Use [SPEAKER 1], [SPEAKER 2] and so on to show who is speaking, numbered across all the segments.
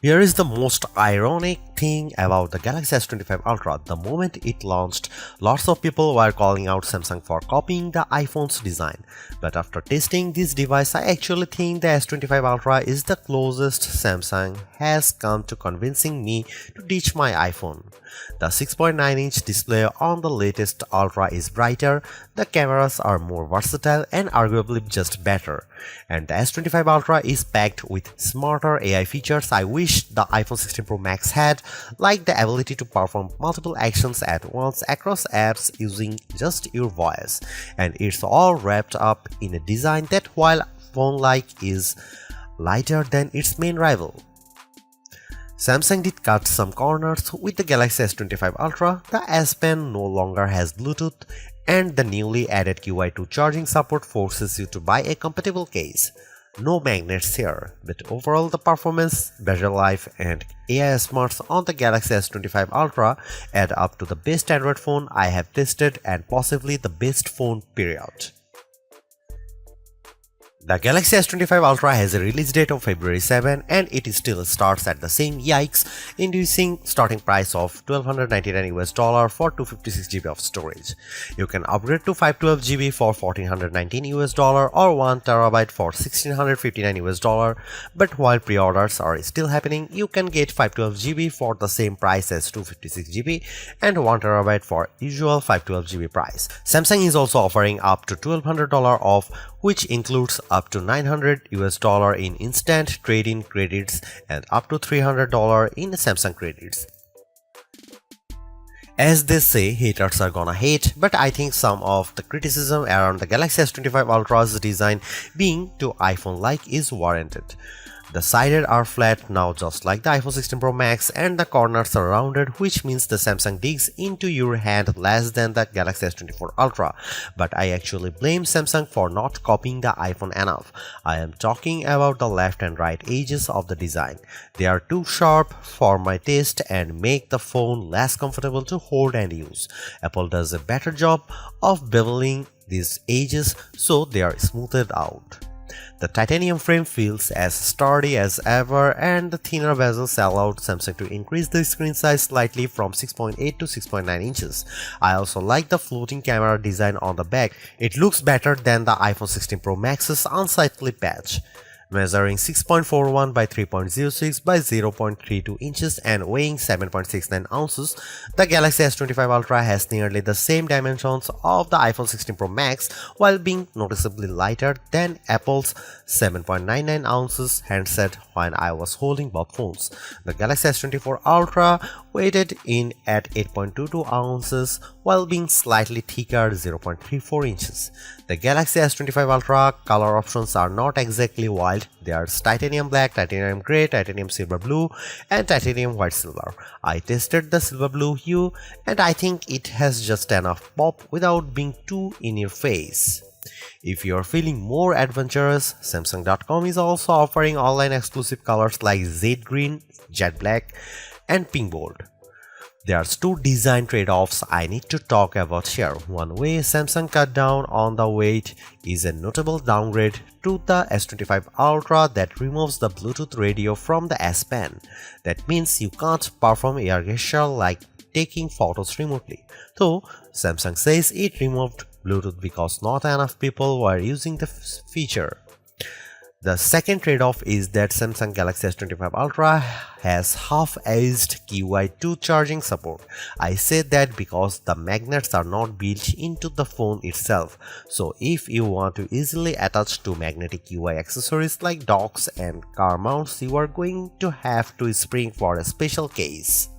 [SPEAKER 1] Here is the most ironic thing about the Galaxy S25 Ultra. The moment it launched, lots of people were calling out Samsung for copying the iPhone's design. But after testing this device, I actually think the S25 Ultra is the closest Samsung has come to convincing me to ditch my iPhone. The 6.9-inch display on the latest Ultra is brighter, the cameras are more versatile and arguably just better. And the S25 Ultra is packed with smarter AI features I wish the iPhone 16 Pro Max had, like the ability to perform multiple actions at once across apps using just your voice. And it's all wrapped up in a design that, while phone-like, is lighter than its main rival. Samsung did cut some corners with the Galaxy S25 Ultra. The S Pen no longer has Bluetooth, and the newly added QI2 charging support forces you to buy a compatible case. No magnets here, but overall the performance, battery life, and AI smarts on the Galaxy S25 Ultra add up to the best Android phone I have tested and possibly the best phone period. The Galaxy S25 Ultra has a release date of February 7 and it still starts at the same yikes-inducing starting price of $1,299 for 256GB of storage. You can upgrade to 512GB for $1,419 or 1TB for $1,659, but while pre-orders are still happening, you can get 512GB for the same price as 256GB and 1TB for usual 512GB price. Samsung is also offering up to $1,200 off, which includes up to $900 in instant trade-in credits and up to $300 in Samsung credits. As they say, haters are gonna hate, but I think some of the criticism around the Galaxy S25 Ultra's design being too iPhone-like is warranted. The sides are flat now, just like the iPhone 16 Pro Max, and the corners are rounded, which means the Samsung digs into your hand less than the Galaxy S24 Ultra. But I actually blame Samsung for not copying the iPhone enough. I am talking about the left and right edges of the design. They are too sharp for my taste and make the phone less comfortable to hold and use. Apple does a better job of beveling these edges so they are smoothed out. The titanium frame feels as sturdy as ever, and the thinner bezels allowed Samsung to increase the screen size slightly from 6.8 to 6.9 inches. I also like the floating camera design on the back. It looks better than the iPhone 16 Pro Max's unsightly patch. Measuring 6.41 by 3.06 by 0.32 inches and weighing 7.69 ounces, the Galaxy S25 Ultra has nearly the same dimensions of the iPhone 16 Pro Max while being noticeably lighter than Apple's 7.99 ounces handset when I was holding both phones. The Galaxy S24 Ultra weighted in at 8.22 ounces while being slightly thicker 0.34 inches. The Galaxy S25 Ultra color options are not exactly wild. There's titanium black, titanium grey, titanium silver blue, and titanium white silver. I tested the silver blue hue and I think it has just enough pop without being too in your face. If you're feeling more adventurous, Samsung.com is also offering online exclusive colors like Jade Green, Jet Black, and Pink Gold. There's two design trade-offs I need to talk about here. One way Samsung cut down on the weight is a notable downgrade to the S25 Ultra that removes the Bluetooth radio from the S Pen. That means you can't perform air gesture like taking photos remotely. Though Samsung says it removed Bluetooth because not enough people were using the feature. The second trade-off is that Samsung Galaxy S25 Ultra has half-edged QI2 charging support. I say that because the magnets are not built into the phone itself, so if you want to easily attach to magnetic QI accessories like docks and car mounts, you are going to have to spring for a special case.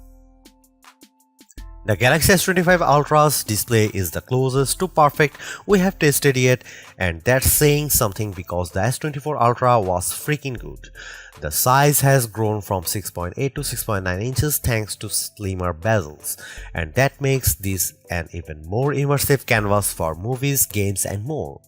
[SPEAKER 1] The Galaxy S25 Ultra's display is the closest to perfect we have tested yet, and that's saying something because the S24 Ultra was freaking good. The size has grown from 6.8 to 6.9 inches thanks to slimmer bezels, and that makes this an even more immersive canvas for movies, games, and more.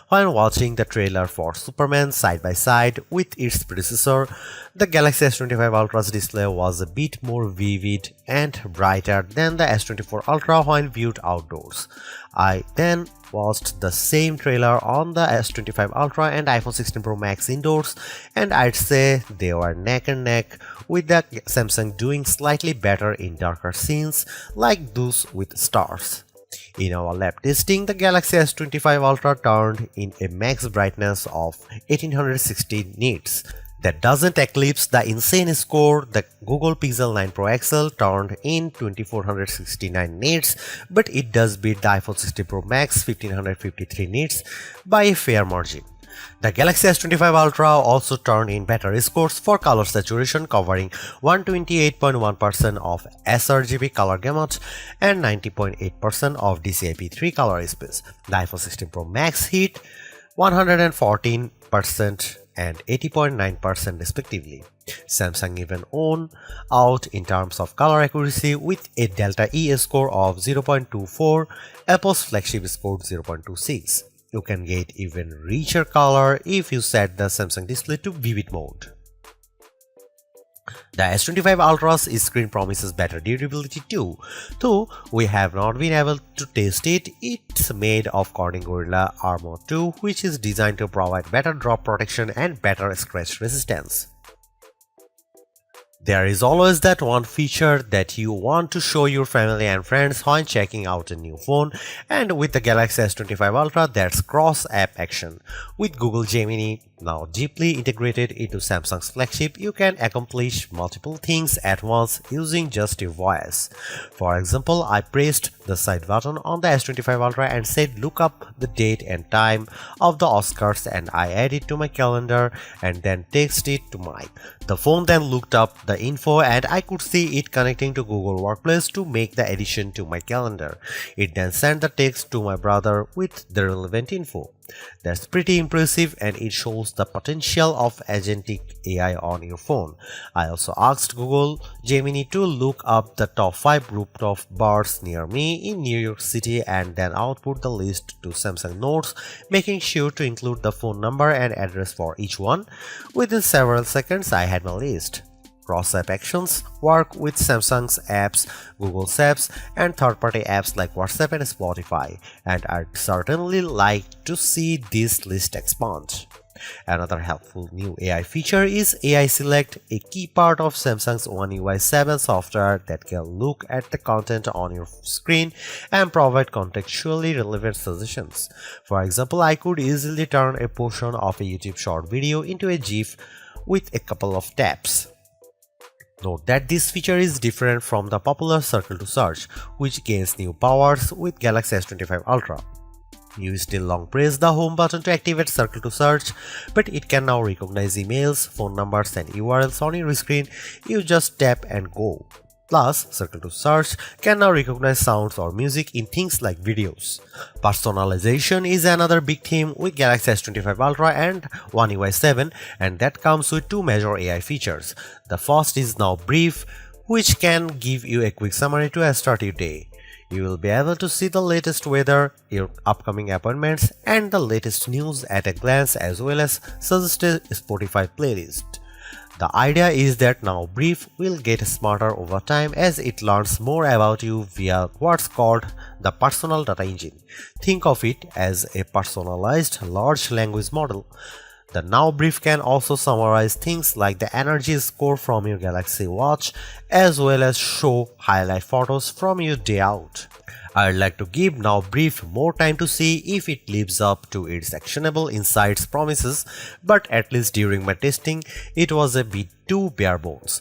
[SPEAKER 1] While watching the trailer for Superman side by side with its predecessor, the Galaxy S25 Ultra's display was a bit more vivid and brighter than the S24 Ultra when viewed outdoors. I then watched the same trailer on the S25 Ultra and iPhone 16 Pro Max indoors, and I'd say they were neck and neck, with the Samsung doing slightly better in darker scenes like those with stars. In our lab testing, the Galaxy S25 Ultra turned in a max brightness of 1860 nits. That doesn't eclipse the insane score the Google Pixel 9 Pro XL turned in 2469 nits, but it does beat the iPhone 16 Pro Max 1553 nits by a fair margin. The Galaxy S25 Ultra also turned in better scores for color saturation, covering 128.1% of sRGB color gamut and 90.8% of DCI-P3 color space. The iPhone 16 Pro Max hit 114% and 80.9% respectively. Samsung even won out in terms of color accuracy with a Delta E score of 0.24, Apple's Flagship scored 0.26. You can get even richer color if you set the Samsung display to vivid mode. The S25 Ultra's screen promises better durability too, though we have not been able to test it. It's made of Corning Gorilla Armor 2, which is designed to provide better drop protection and better scratch resistance. There is always that one feature that you want to show your family and friends when checking out a new phone, and with the Galaxy S25 Ultra, that's cross-app action. With Google Gemini now deeply integrated into Samsung's flagship, you can accomplish multiple things at once using just your voice. For example, I pressed the side button on the S25 Ultra and said look up the date and time of the Oscars, and I added to my calendar and then text it to Mike. The phone then looked up the info and I could see it connecting to Google Workplace to make the addition to my calendar. It then sent the text to my brother with the relevant info. That's pretty impressive, and it shows the potential of agentic AI on your phone. I also asked Google Gemini to look up the top 5 rooftop bars near me in New York City and then output the list to Samsung Notes, making sure to include the phone number and address for each one. Within several seconds, I had my list. Cross-app actions work with Samsung's apps, Google's apps, and third-party apps like WhatsApp and Spotify, and I'd certainly like to see this list expand. Another helpful new AI feature is AI Select, a key part of Samsung's One UI 7 software that can look at the content on your screen and provide contextually relevant suggestions. For example, I could easily turn a portion of a YouTube short video into a GIF with a couple of taps. Note that this feature is different from the popular Circle to Search, which gains new powers with Galaxy S25 Ultra. You still long press the home button to activate Circle to Search, but it can now recognize emails, phone numbers, and URLs on your screen. You just tap and go. Plus, Circle to Search can now recognize sounds or music in things like videos. Personalization is another big theme with Galaxy S25 Ultra and One UI 7, and that comes with two major AI features. The first is Now Brief, which can give you a quick summary to start your day. You will be able to see the latest weather, your upcoming appointments, and the latest news at a glance, as well as suggested Spotify playlist. The idea is that Now Brief will get smarter over time as it learns more about you via what's called the personal data engine. Think of it as a personalized large language model. The Now Brief can also summarize things like the energy score from your Galaxy Watch, as well as show highlight photos from your day out. I'd like to give Now Brief more time to see if it lives up to its actionable insights promises, but at least during my testing, it was a bit too bare bones.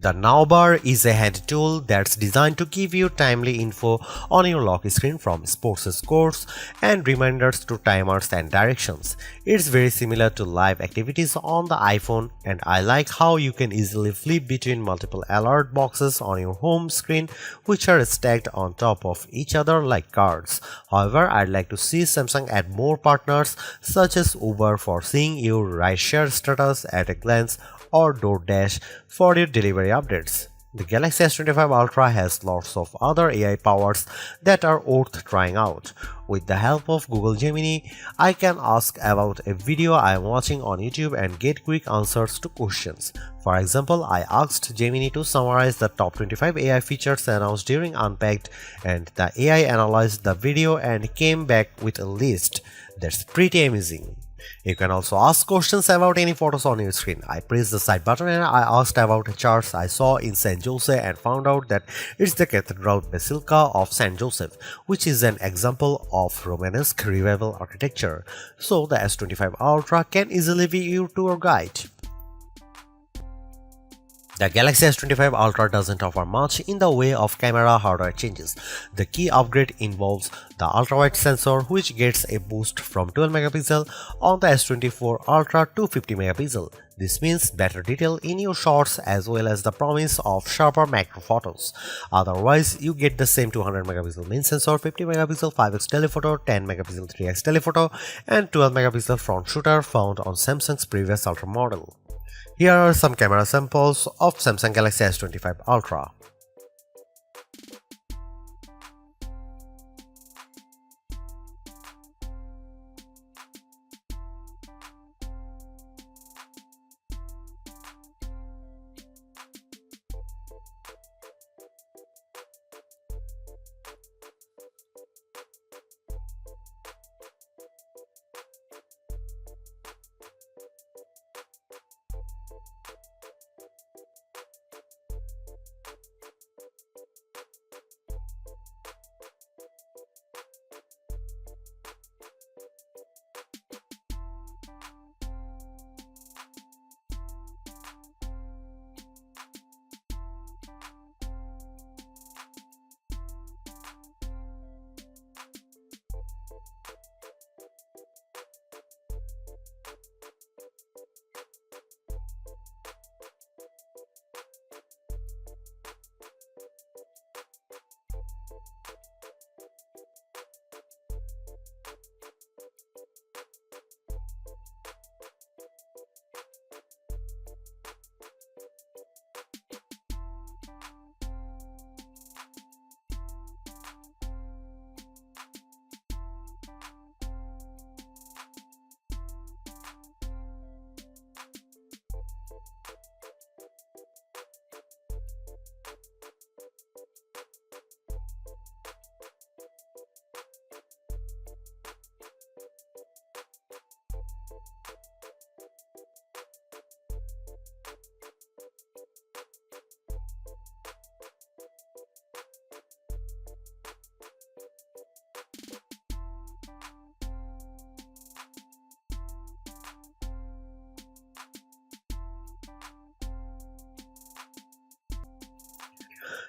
[SPEAKER 1] The Now Bar is a hand tool that's designed to give you timely info on your lock screen, from sports scores and reminders to timers and directions. It's very similar to live activities on the iPhone, and I like how you can easily flip between multiple alert boxes on your home screen, which are stacked on top of each other like cards. However, I'd like to see Samsung add more partners such as Uber for seeing your rideshare status at a glance, or DoorDash for your delivery updates. The Galaxy S25 Ultra has lots of other AI powers that are worth trying out. With the help of Google Gemini, I can ask about a video I am watching on YouTube and get quick answers to questions. For example, I asked Gemini to summarize the top 25 AI features announced during Unpacked, and the AI analyzed the video and came back with a list. That's pretty amazing. You can also ask questions about any photos on your screen. I pressed the side button and I asked about charts I saw in San Jose and found out that it's the Cathedral Basilica of San Joseph, which is an example of Romanesque revival architecture. So the S25 Ultra can easily be your tour guide. The Galaxy S25 Ultra doesn't offer much in the way of camera hardware changes. The key upgrade involves the ultra-wide sensor, which gets a boost from 12 megapixel on the S24 Ultra to 50 megapixel. This means better detail in your shots as well as the promise of sharper macro photos. Otherwise, you get the same 200 megapixel main sensor, 50 megapixel 5x telephoto, 10 megapixel 3x telephoto, and 12 megapixel front shooter found on Samsung's previous Ultra model. Here are some camera samples of Samsung Galaxy S25 Ultra.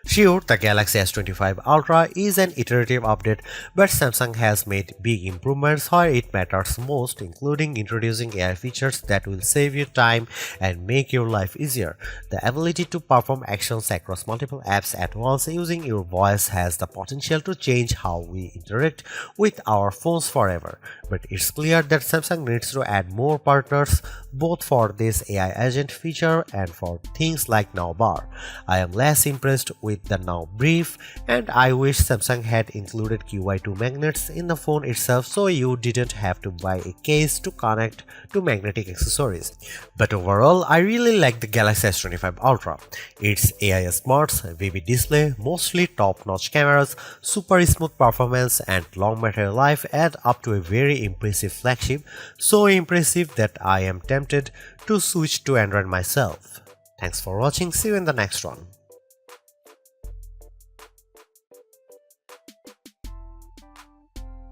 [SPEAKER 1] Sure, the Galaxy S25 Ultra is an iterative update, but Samsung has made big improvements where it matters most, including introducing AI features that will save you time and make your life easier. The ability to perform actions across multiple apps at once using your voice has the potential to change how we interact with our phones forever. But it's clear that Samsung needs to add more partners both for this AI agent feature and for things like Now Bar. I am less impressed with the Now Brief, and I wish Samsung had included QI2 magnets in the phone itself so you didn't have to buy a case to connect to magnetic accessories. But overall, I really like the Galaxy S25 Ultra. Its AI smarts, vivid display, mostly top-notch cameras, super smooth performance, and long battery life add up to a very impressive flagship, so impressive that I am tempted to switch to Android myself. Thanks for watching, see you in the next one.